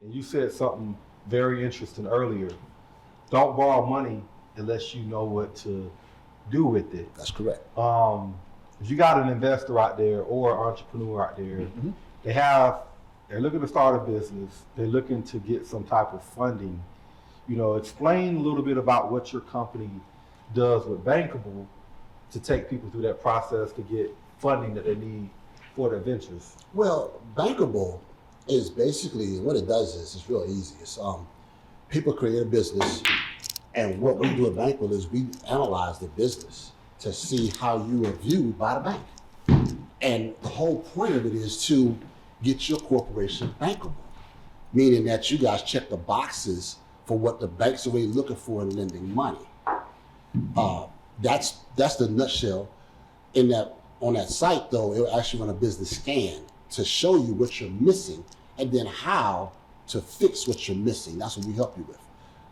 And you said something very interesting earlier. Don't borrow money unless you know what to do with it. That's correct. If you got an investor out there or an entrepreneur out there, Mm-hmm. they're looking to start a business, they're looking to get some type of funding. Explain a little bit about what your company does with Bankable to take people through that process to get funding that they need for their ventures. Well, Bankable is basically, what it does is, it's real easy. It's people create a business, and what we do at Bankable is we analyze the business to see how you are viewed by the bank. And the whole point of it is to get your corporation bankable, meaning that you guys check the boxes for what the banks are really looking for in lending money. That's the nutshell. On that site though, it will actually run a business scan to show you what you're missing and then how to fix what you're missing. That's what we help you with.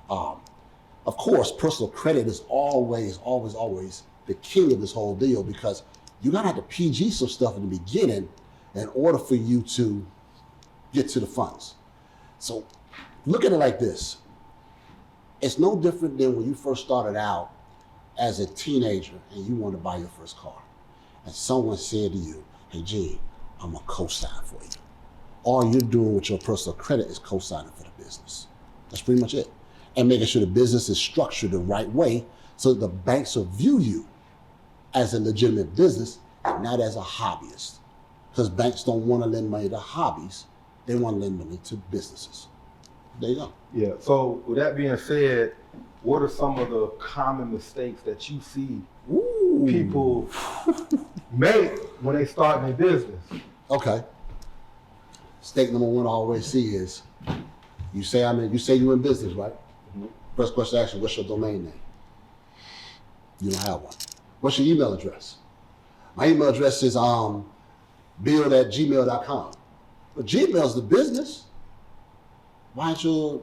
Of course, personal credit is always the king of this whole deal, because you're gonna have to PG some stuff in the beginning in order for you to get to the funds. So look at it like this. It's no different than when you first started out as a teenager and you wanted to buy your first car. And someone said to you, hey Gene, I'm gonna co-sign for you. All you're doing with your personal credit is co-signing for the business. That's pretty much it. And making sure the business is structured the right way so that the banks will view you as a legitimate business and not as a hobbyist. Because banks don't want to lend money to hobbies, they want to lend money to businesses. There you go. Yeah, so with that being said, what are some of the common mistakes that you see people make when they start their business? Okay. Mistake number one I always see is, you say you're in business, right? Mm-hmm. First question I ask you, what's your domain name? You don't have one. What's your email address? My email address is build@gmail.com. But Gmail's the business. Why ain't your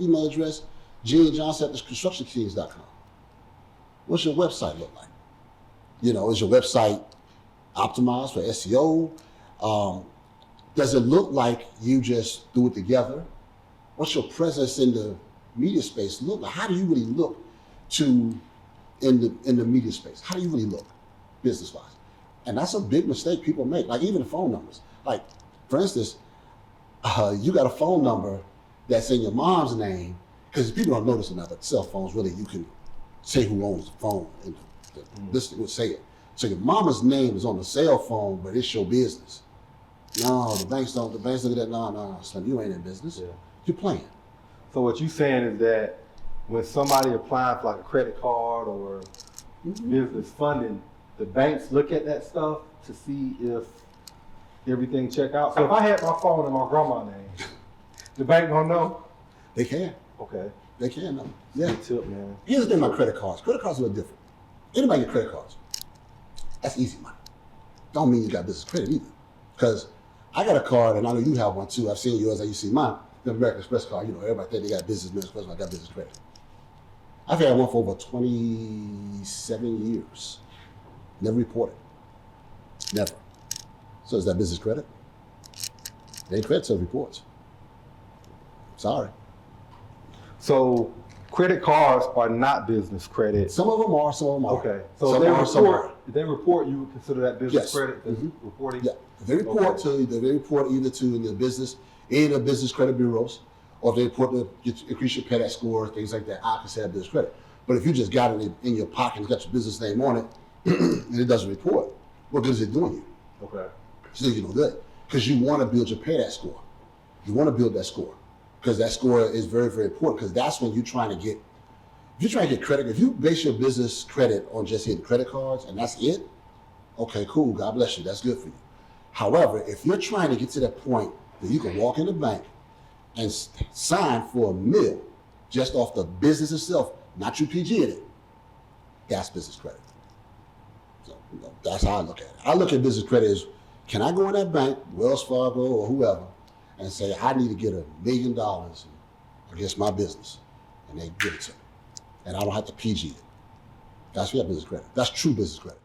email address GeneJohnson@constructionkings.com? What's your website look like? Is your website optimized for SEO? Does it look like you just threw it together? What's your presence in the media space look like? How do you really look in the media space? How do you really look business-wise? And that's a big mistake people make, like even the phone numbers. Like, for instance, you got a phone number that's in your mom's name, because people don't notice it now, but cell phones, really, you can say who owns the phone, and this would say it. So your mama's name is on the cell phone, but it's your business. No, the banks look at that, no, Slim, you ain't in business. Yeah. You're playing. So what you're saying is that when somebody applying for like a credit card or business funding, the banks look at that stuff to see if everything check out. So if I had my phone in my grandma's name, the bank gonna know? They can. Okay. They can know. Yeah. Good tip, man. Here's the thing about credit cards. Credit cards are a little different. Anybody get credit cards? That's easy money. Don't mean you got business credit either. Because I got a card, and I know you have one too. I've seen yours, and you see mine. The American Express card. Everybody think they got business Express, but I got business credit. I've had one for over 27 years. Never reported. Never. So is that business credit? They ain't credit till reports. Sorry. So credit cards are not business credit. Some of them are, some of them are. Okay. So if they report, you would consider that business credit? Reporting? Yeah. If they report either to the business, in the business credit bureaus, or if they report to increase your credit score, things like that, I consider that business credit. But if you just got it in your pocket and got your business name on it, and it doesn't report, what good is it doing you? Okay. Still, you know good. Because you want to build your credit score. You want to build that score. Because that score is very, very important. Because that's when you're trying to get, if you're trying to get credit, if you base your business credit on just hitting credit cards and that's it, okay, cool, God bless you, that's good for you. However, if you're trying to get to that point that you can walk in the bank and sign for $1 million just off the business itself, not you PGing it, that's business credit. So that's how I look at it. I look at business credit as, can I go in that bank, Wells Fargo or whoever, and say, I need to get $1 million against my business, and they give it to me. And I don't have to PG it. That's real business credit. That's true business credit.